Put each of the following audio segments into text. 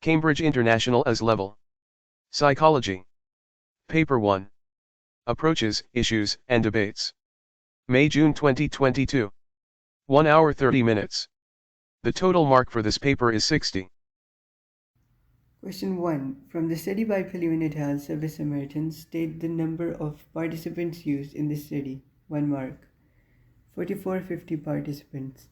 Cambridge International as level. Psychology. Paper 1. Approaches, Issues, and Debates. May-June 2022. 1 hour 30 minutes. The total mark for this paper is 60. Question 1. From the study by Pellew et al. Several Samaritans, state the number of participants used in the study. 1 mark. 4450 participants.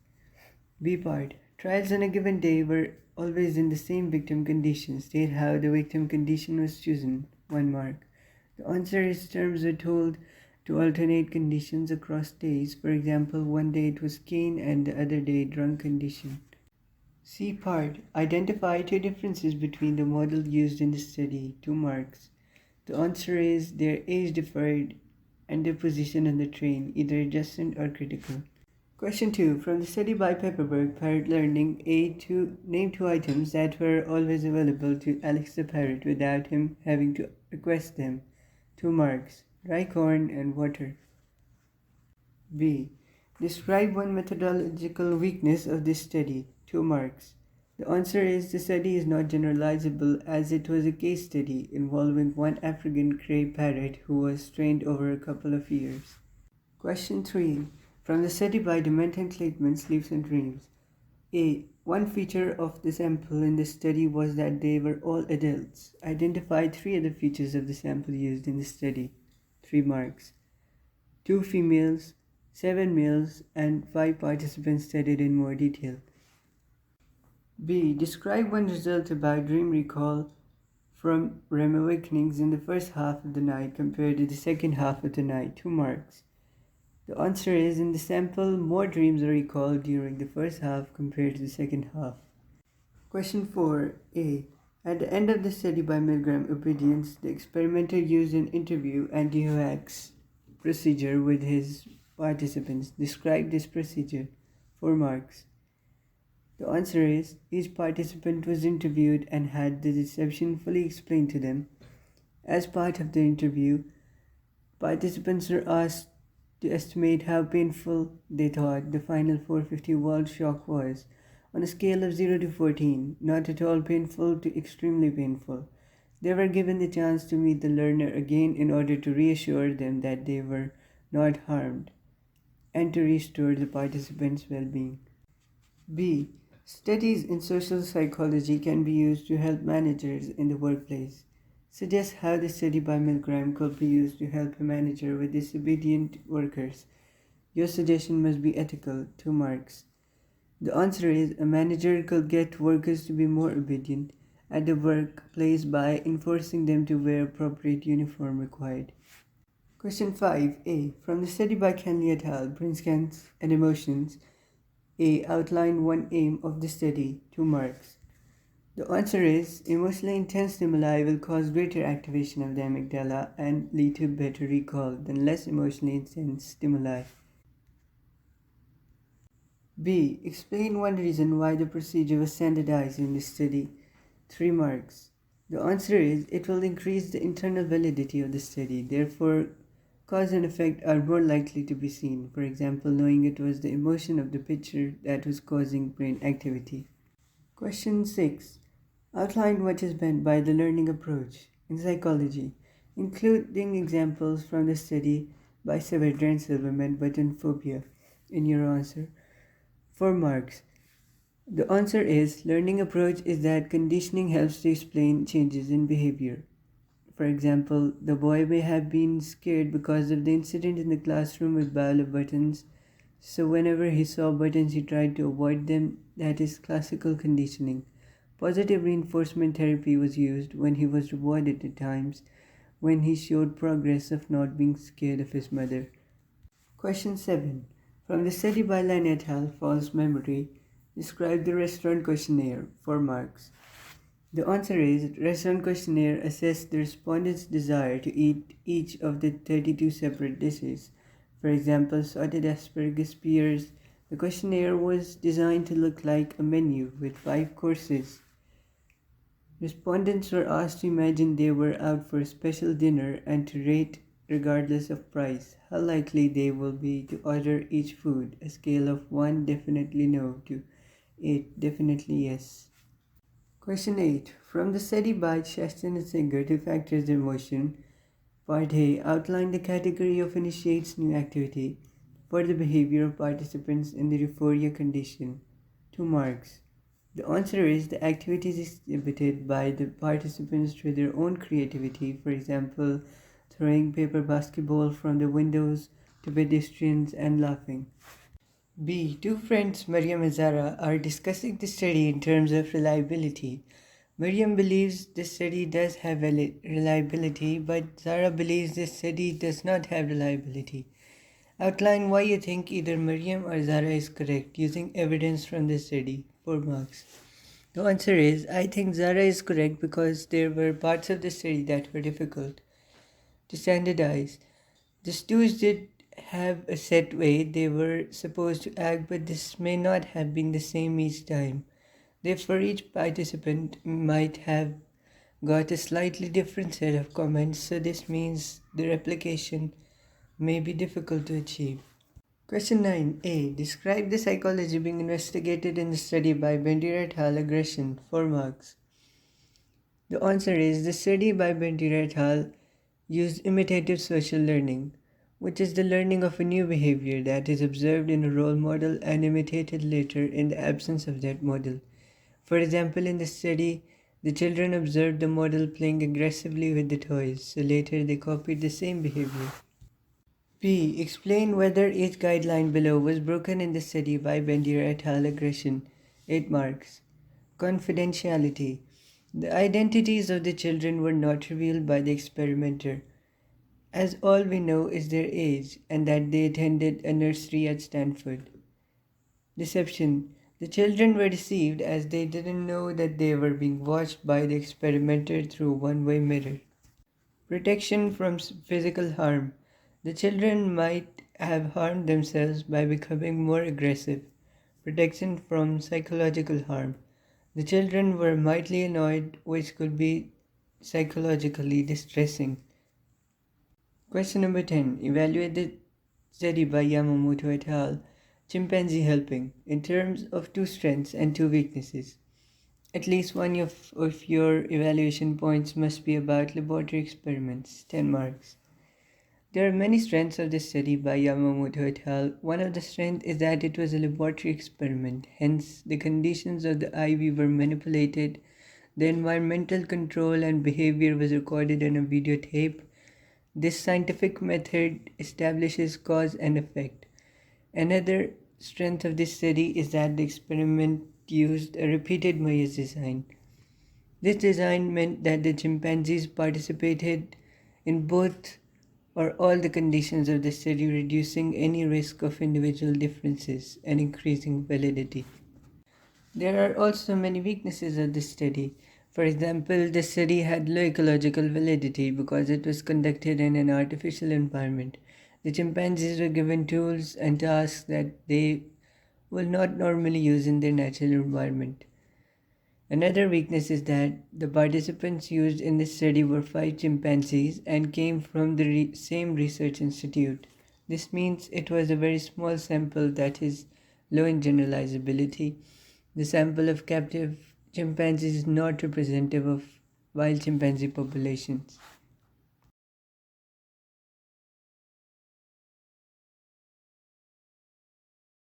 B part. Trials on a given day were always in the same victim condition. State how the victim condition was chosen. 1 mark. The answer is terms were told to alternate conditions across days. For example, one day it was cane and the other day drunk condition. C part. Identify two differences between the model used in the study. 2 marks. The answer is their age differed and their position on the train, either adjacent or critical. Question 2. From the study by Pepperberg, Parrot Learning to name 2 items that were always available to Alex the parrot without him having to request them. 2 marks. Dry corn and water. B. Describe one methodological weakness of this study. 2 marks. The answer is the study is not generalizable as it was a case study involving one African grey parrot who was trained over a couple of years. Question 3. From the study by Dement and Clayton, Sleeps and Dreams. A. One feature of the sample in the study was that they were all adults. Identify 3 other features of the sample used in the study. 3 marks. 2 females, 7 males, and 5 participants studied in more detail. B. Describe one result about dream recall from REM awakenings in the first half of the night compared to the second half of the night. 2 marks. The answer is, in the sample, more dreams are recalled during the first half compared to the second half. Question 4. A. At the end of the study by Milgram obedience, the experimenter used an interview and ehance procedure with his participants. Describe this procedure. 4 marks. The answer is, each participant was interviewed and had the deception fully explained to them. As part of the interview, participants were asked to estimate how painful they thought the final 450-volt shock was, on a scale of 0 to 14, not at all painful to extremely painful. They were given the chance to meet the learner again in order to reassure them that they were not harmed, and to restore the participants' well-being. B. Studies in social psychology can be used to help managers in the workplace. Suggest how the study by Milgram could be used to help a manager with disobedient workers. Your suggestion must be ethical. 2 marks. The answer is, a manager could get workers to be more obedient at the workplace by enforcing them to wear appropriate uniform required. Question 5a. From the study by Canley et al., Brain Scans and Emotions, A. Outline one aim of the study. 2 marks. The answer is, emotionally intense stimuli will cause greater activation of the amygdala and lead to better recall than less emotionally intense stimuli. B. Explain one reason why the procedure was standardized in this study. 3 marks. The answer is, it will increase the internal validity of the study, therefore cause and effect are more likely to be seen, for example, knowing it was the emotion of the picture that was causing brain activity. Question 6. Outline what is meant by the learning approach in psychology, including examples from the study by Saavedra and Silverman, button phobia, in your answer. 4 marks. The answer is, learning approach is that conditioning helps to explain changes in behavior. For example, the boy may have been scared because of the incident in the classroom with pile of buttons, so whenever he saw buttons he tried to avoid them. That is classical conditioning. Positive reinforcement therapy was used when he was rewarded at times when he showed progress of not being scared of his mother. Question 7. From the study by Lane et al., False Memory, describe the restaurant questionnaire. 4 marks. The answer is, restaurant questionnaire assessed the respondents' desire to eat each of the 32 separate dishes. For example, salted asparagus pears. The questionnaire was designed to look like a menu with 5 courses. Respondents were asked to imagine they were out for a special dinner and to rate, regardless of price, how likely they will be to order each food, a scale of 1 definitely no to 8 definitely yes. Question 8. From the study by Shaston and Singer to factors in motion. Part A. Outline the category of initiates new activity for the behavior of participants in the euphoria condition. 2 marks. The answer is the activities exhibited by the participants through their own creativity, for example, throwing paper basketball from the windows to pedestrians and laughing. B. Two friends, Mariam and Zara, are discussing the study in terms of reliability. Mariam believes the study does have reliability, but Zara believes the study does not have reliability. Outline why you think either Mariam or Zara is correct using evidence from the study. 4 marks. The answer is I think Zara is correct because there were parts of the study that were difficult to standardize. The stews did have a set way they were supposed to act, but this may not have been the same each time. Therefore, each participant might have got a slightly different set of comments, so this means the replication may be difficult to achieve. Question 9a. Describe the psychology being investigated in the study by Bendira et al. Aggression. 4 marks. The answer is the study by Bendira et al. Used imitative social learning, which is the learning of a new behavior that is observed in a role model and imitated later in the absence of that model. For example, in the study, the children observed the model playing aggressively with the toys, so later they copied the same behavior. P. Explain whether each guideline below was broken in the study by Bendira et al. Aggression. 8 marks. Confidentiality. The identities of the children were not revealed by the experimenter, as all we know is their age and that they attended a nursery at Stanford. Deception. The children were deceived as they didn't know that they were being watched by the experimenter through a one-way mirror. Protection from physical harm. The children might have harmed themselves by becoming more aggressive. Protection from psychological harm. The children were mightily annoyed, which could be psychologically distressing. Question number 10. Evaluate the study by Yamamoto et al. Chimpanzee helping in terms of 2 strengths and 2 weaknesses. At least one of your evaluation points must be about laboratory experiments. 10 marks. There are many strengths of this study by Yamamoto et al. One of the strengths is that it was a laboratory experiment, hence the conditions of the IV were manipulated, the environmental control and behavior was recorded on a videotape. This scientific method establishes cause and effect. Another strength of this study is that the experiment used a repeated maze design. This design meant that the chimpanzees participated in both or all the conditions of the study, reducing any risk of individual differences and increasing validity. There are also many weaknesses of this study. For example, the study had low ecological validity because it was conducted in an artificial environment. The chimpanzees were given tools and tasks that they will not normally use in their natural environment. Another weakness is that the participants used in this study were 5 chimpanzees and came from the same research institute. This means it was a very small sample that is low in generalizability. The sample of captive chimpanzees is not representative of wild chimpanzee populations.